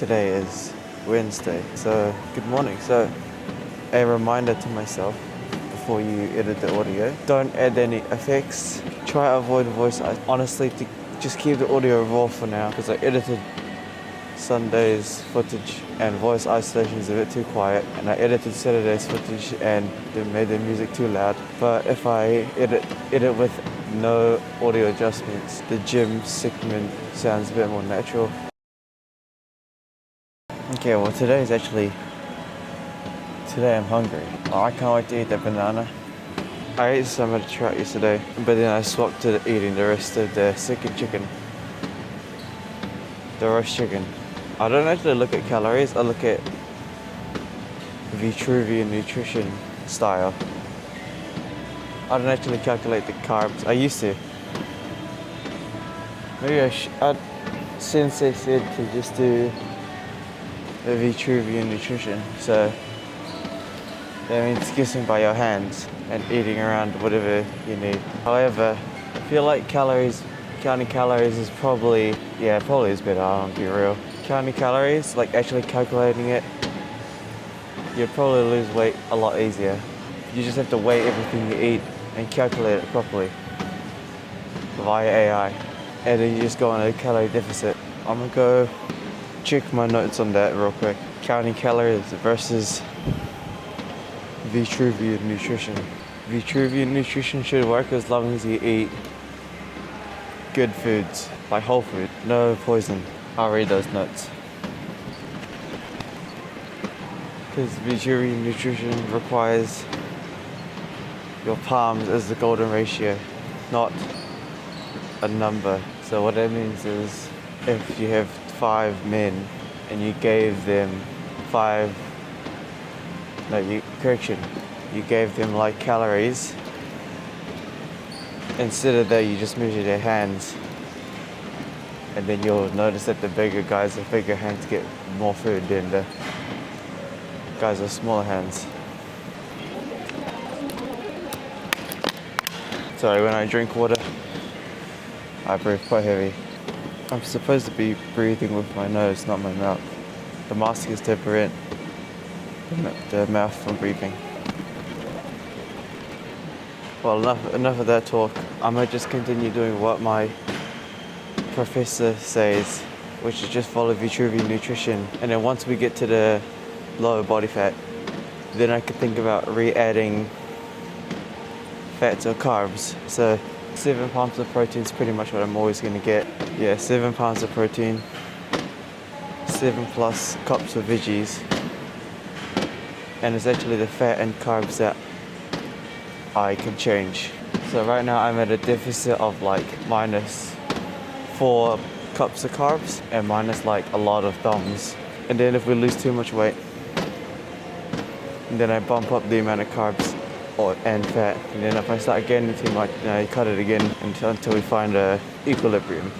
Today is Wednesday, so good morning. So a reminder to myself before you edit the audio, don't add any effects, try to avoid voice. Honestly, just keep the audio raw for now, because I edited Sunday's footage and voice isolation is a bit too quiet, and I edited Saturday's footage and they made the music too loud. But if I edit with no audio adjustments, the gym segment sounds a bit more natural. Okay, well today I'm hungry. Oh, I can't wait to eat that banana. I ate some of the trout yesterday, but then I swapped to eating the rest of the second chicken. The roast chicken. I don't actually look at calories, I look at Vitruvian nutrition style. I don't actually calculate the carbs. I used to. Maybe Sensei said to just do the Vitruvian nutrition. So that means guessing by your hands and eating around whatever you need. However, I feel like counting calories is probably is better, I'll be real. Counting calories, like actually calculating it, you'd probably lose weight a lot easier. You just have to weigh everything you eat and calculate it properly via AI. And then you just go on a calorie deficit. I'm gonna go check my notes on that real quick. Counting calories versus Vitruvian nutrition. Vitruvian nutrition should work as long as you eat good foods, like whole food, no poison. I'll read those notes. Because Vitruvian nutrition requires your palms as the golden ratio, not a number. So what that means is if you have 5 men and you gave them you gave them like calories, instead of that you just measure their hands, and then you'll notice that the bigger guys with bigger hands get more food than the guys with smaller hands. Sorry, when I drink water, I breathe quite heavy. I'm supposed to be breathing with my nose, not my mouth. The mask is to prevent the mouth from breathing. Well, enough of that talk. I might just continue doing what my professor says, which is just follow Vitruvian nutrition. And then once we get to the lower body fat, then I could think about re-adding fats or carbs. So 7 pounds of protein is pretty much what I'm always going to get. Yeah, 7 pounds of protein, 7 plus cups of veggies, and it's actually the fat and carbs that I can change. So right now I'm at a deficit of like minus 4 cups of carbs and minus like a lot of thumbs. And then if we lose too much weight, then I bump up the amount of carbs and fat. And then if I start gaining too much, I cut it again until we find a equilibrium.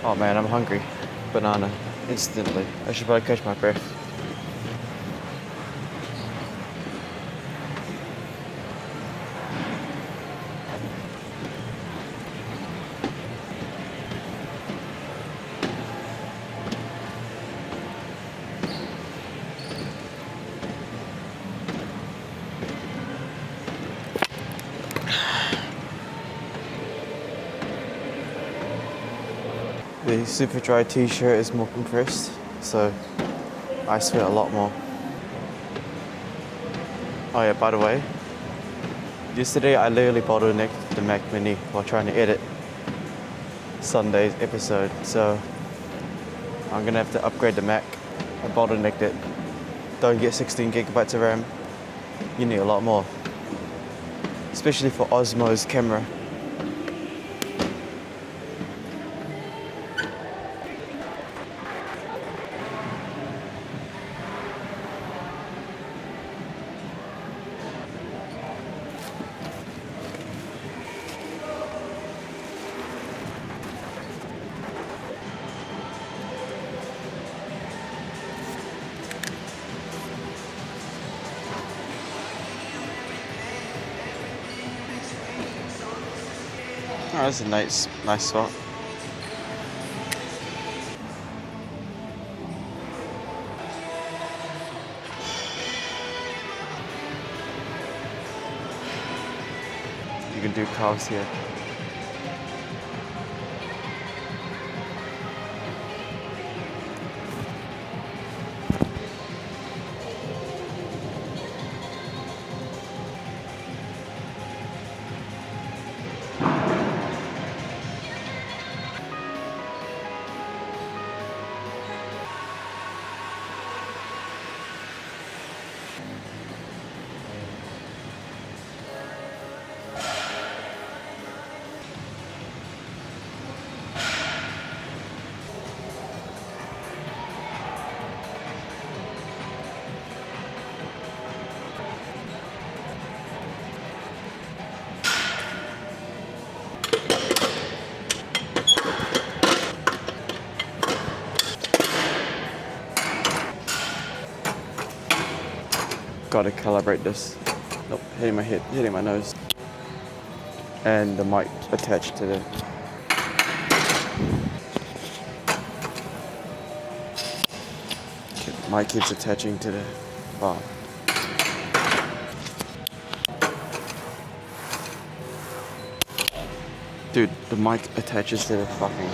Oh man, I'm hungry. Banana, instantly. I should probably catch my breath. The super dry t-shirt is more compressed, so I sweat a lot more. Oh yeah, by the way, yesterday I literally bottlenecked the Mac Mini while trying to edit Sunday's episode. So I'm gonna have to upgrade the Mac. I bottlenecked it. Don't get 16 gigabytes of RAM. You need a lot more. Especially for Osmo's camera. Oh, that's a nice spot. You can do carves here. Gotta calibrate this. Nope, hitting my head, hitting my nose. And the mic attached to the... mic keeps attaching to the bar. Dude, the mic attaches to the fucking...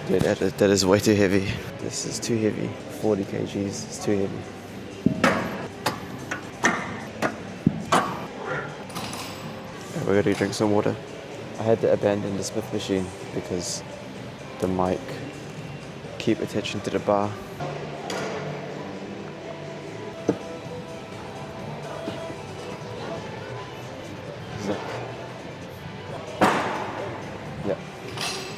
Dude, that is way too heavy. This is too heavy. 40 kgs, it's too heavy. We gotta drink some water. I had to abandon the Smith machine because the mic keep attaching to the bar. Yep.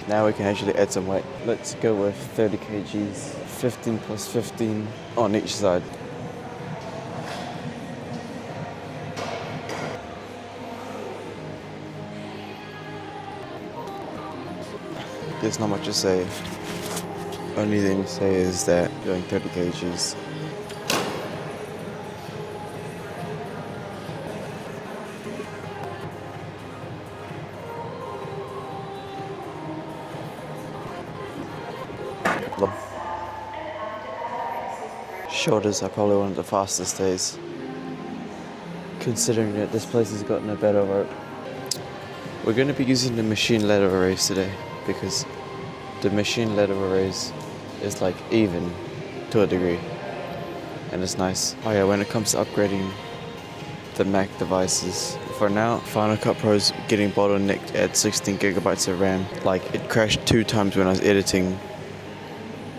Now we can actually add some weight. Let's go with 30 kgs, 15 plus 15 on each side. There's not much to say. Only thing to say is that doing 30 kgs. Shoulders are probably one of the fastest days, considering that this place has gotten a better rope. We're going to be using the machine ladder arrays today because the machine ladder arrays is like even to a degree, and it's nice. Oh yeah, when it comes to upgrading the Mac devices, for now Final Cut Pro's getting bottlenecked at 16 gigabytes of RAM. Like, it crashed 2 times when I was editing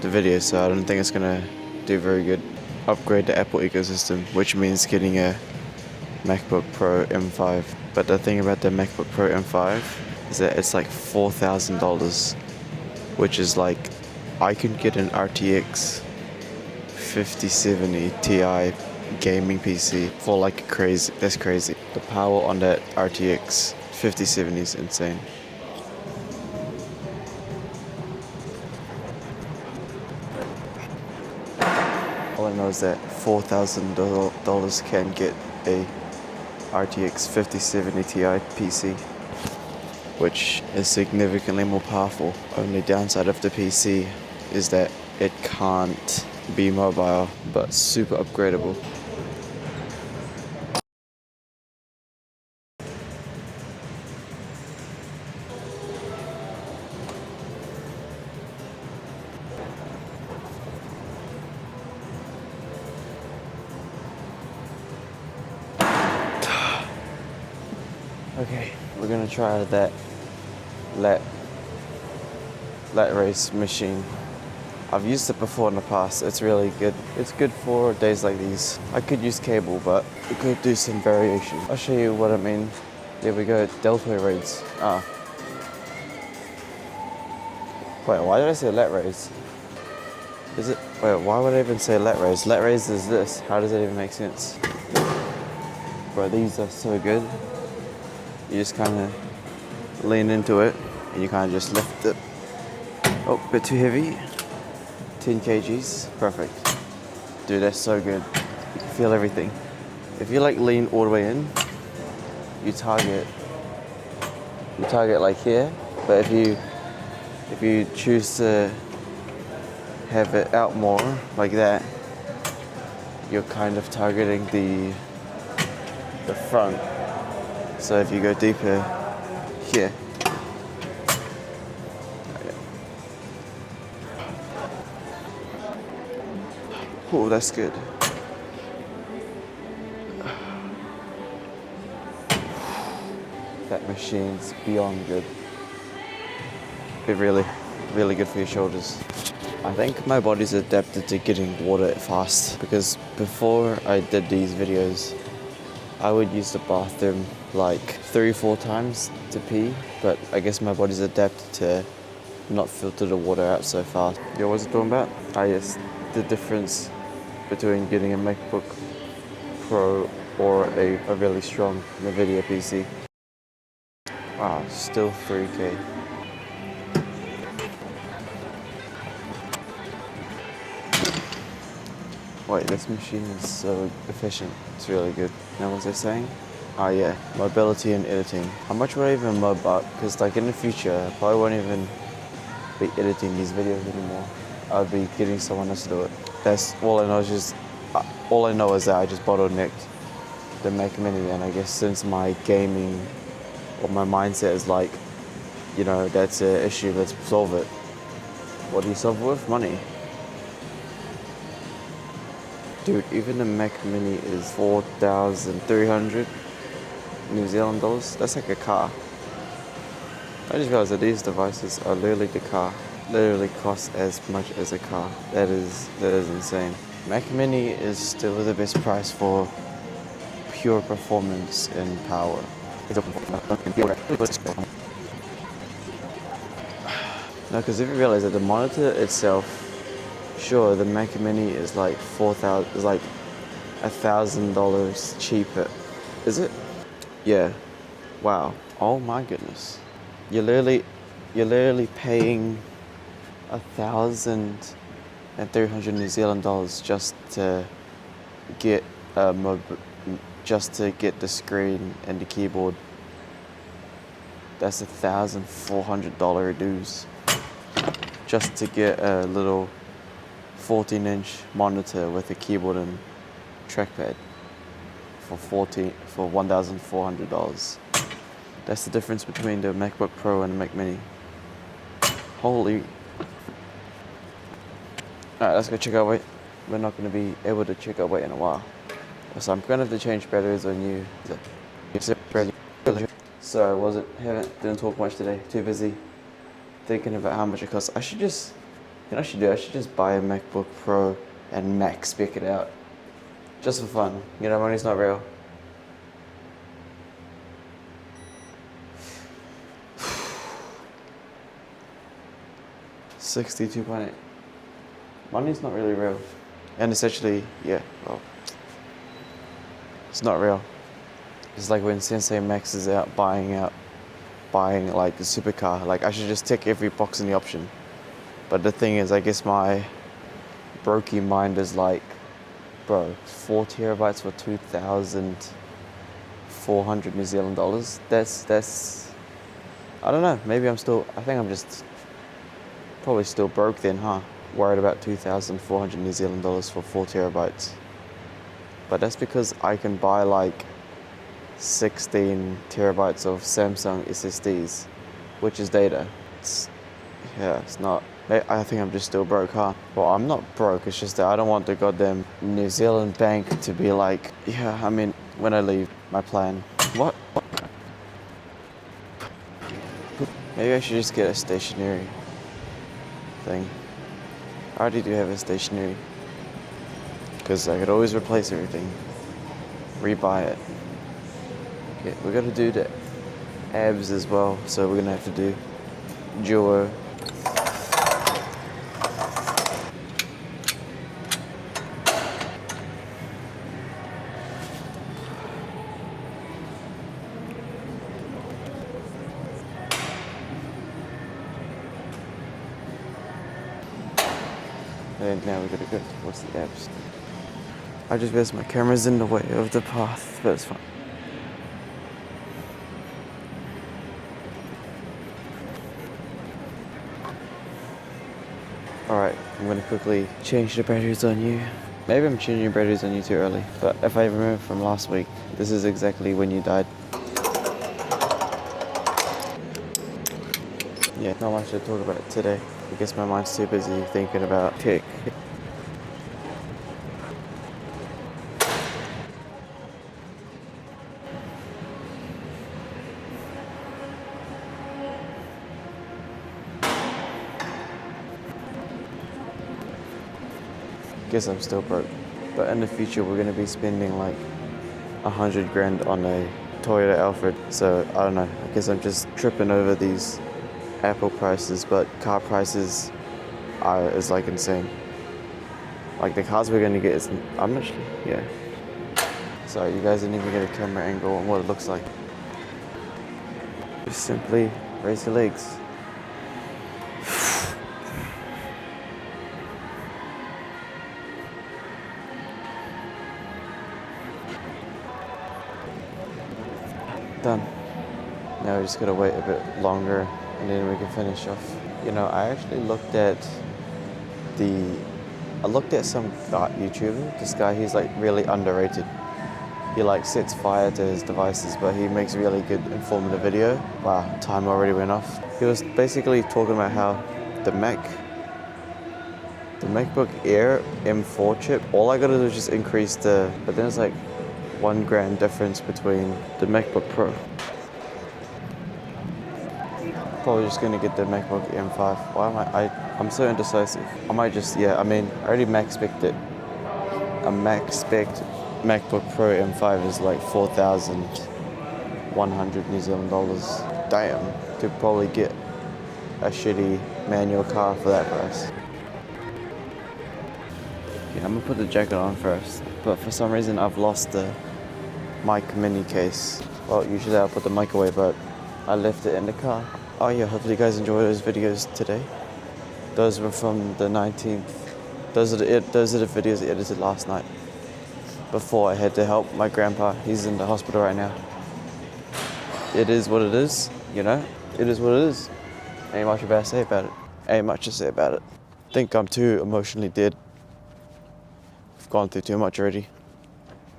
the video, so I don't think it's gonna do very good. Upgrade the Apple ecosystem, which means getting a MacBook Pro M5. But the thing about the MacBook Pro M5 is that it's like $4,000, which is like, I could get an RTX 5070 Ti gaming PC for like crazy. That's crazy. The power on that RTX 5070 is insane. All I know is that $4,000 can get a RTX 5070 Ti PC, which is significantly more powerful. Only downside of the PC is that it can't be mobile, but super upgradable. Okay, we're gonna try that lat race machine. I've used it before in the past. It's really good. It's good for days like these. I could use cable, but we could do some variation. I'll show you what I mean. There we go, deltoids. Wait, why did I say lat raise? Is it? Wait, why would I even say lat raise? Lat raise is this. How does that even make sense? Bro, these are so good. You just kind of lean into it and you kind of just lift it. Oh, a bit too heavy. 10 kgs, perfect. Dude, that's so good. You can feel everything. If you like lean all the way in, you target like here. But if you choose to have it out more like that, you're kind of targeting the front. So if you go deeper here, oh, that's good. That machine's beyond good. It really good for your shoulders. I think my body's adapted to getting water fast, because before I did these videos, I would use the bathroom like 3-4 times to pee, but I guess my body's adapted to not filter the water out so fast. Yo, what's it talking about? Yes, the difference between getting a MacBook Pro or a really strong NVIDIA PC. Wow, still 3K. Wait, this machine is so efficient. It's really good. Now, what was I saying? Yeah, mobility and editing. How much would I even mob up? Because like in the future, I probably won't even be editing these videos anymore. I'll be getting someone else to do it. That's all I know. All I know is that I just bottlenecked the Mac Mini, and I guess since my gaming or my mindset is like, you know, that's an issue, let's solve it. What do you solve it with? Money. Dude, even the Mac Mini is 4,300 New Zealand dollars. That's like a car. I just realized that these devices are literally the car. Literally cost as much as a car. That is insane. Mac Mini is still the best price for pure performance and power. No, because if you realize that the monitor itself, sure, the Mac Mini is like $1,000 cheaper. Is it? Yeah. Wow. Oh my goodness. You're literally paying 1,300 New Zealand dollars just to get the screen and the keyboard. That's $1,400 dues just to get a little 14-inch monitor with a keyboard and trackpad for $1,400. That's the difference between the MacBook Pro and the Mac Mini. Holy. Alright, let's go check our weight. We're not going to be able to check our weight in a while. So I'm going to have to change batteries on you. So didn't talk much today. Too busy thinking about how much it costs. I should just buy a MacBook Pro and max spec it out. Just for fun. You know, money's not real. $62.8. Money's not really real. And it's actually, well, it's not real. It's like when Sensei Max is out buying like the supercar. Like, I should just tick every box in the option. But the thing is, I guess my brokey mind is like, bro, 4 terabytes for 2,400 New Zealand dollars. That's, I don't know, maybe I think I'm just probably still broke then, huh? Worried about 2,400 New Zealand dollars for 4 terabytes. But that's because I can buy like 16 terabytes of Samsung SSDs, which is data. It's not. I think I'm just still broke, huh? Well, I'm not broke, it's just that I don't want the goddamn New Zealand bank to be like, yeah, I mean, when I leave, my plan. What? Maybe I should just get a stationary thing. I already do have a stationary. Because I could always replace everything. Rebuy it. Okay, we gotta do the abs as well, so we're gonna have to do duo. And now we gotta go towards the abs. I just realized my camera's in the way of the path, but it's fine. Alright, I'm gonna quickly change the batteries on you. Maybe I'm changing batteries on you too early, but if I remember from last week, this is exactly when you died. Yeah, not much to talk about today. I guess my mind's too busy thinking about tech. Guess I'm still broke. But in the future, we're gonna be spending like 100 grand on a Toyota Alphard. So I don't know. I guess I'm just tripping over these Apple prices, but car prices is like insane. Like the cars we're gonna get is, I'm not sure. Yeah. Sorry, you guys didn't even get a camera angle on what it looks like. Just simply raise your legs. Done. Now we just gotta wait a bit longer and then we can finish off. You know, I actually looked at some YouTuber. This guy, he's like really underrated. He like sets fire to his devices, but he makes really good informative video. Wow, time already went off. He was basically talking about how the MacBook Air M4 chip, all I gotta do is just increase but then it's like $1,000 difference between the MacBook Pro. Probably just gonna get the MacBook M5. Why am I'm so indecisive. I might just, I already max spec'd it. A max spec'd MacBook Pro M5 is like 4,100 New Zealand dollars. Damn, could probably get a shitty manual car for that price. Yeah, I'm gonna put the jacket on first, but for some reason I've lost the mic mini case. Well, usually I'll put the mic away, but I left it in the car. Oh yeah, hopefully you guys enjoyed those videos today. Those were from the 19th. Those are the videos I edited last night. Before I had to help my grandpa. He's in the hospital right now. It is what it is, you know? It is what it is. Ain't much about to say about it. Ain't much to say about it. Think I'm too emotionally dead. I've gone through too much already.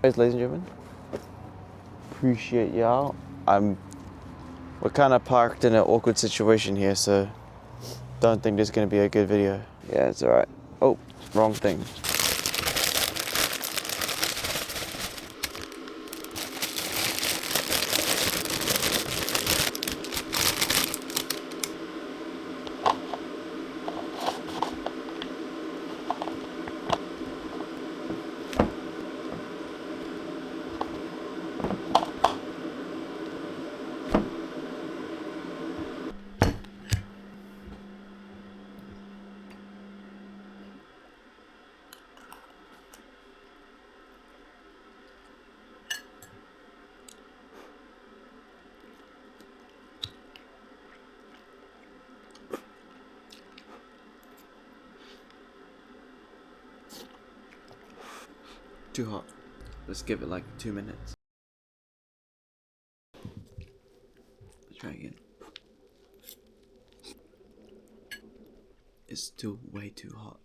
Anyways, ladies and gentlemen, appreciate y'all. We're kind of parked in an awkward situation here, so don't think this is going to be a good video. Yeah, it's alright. Oh, wrong thing. Too hot. Let's give it like 2 minutes. Let's try again. It's still way too hot.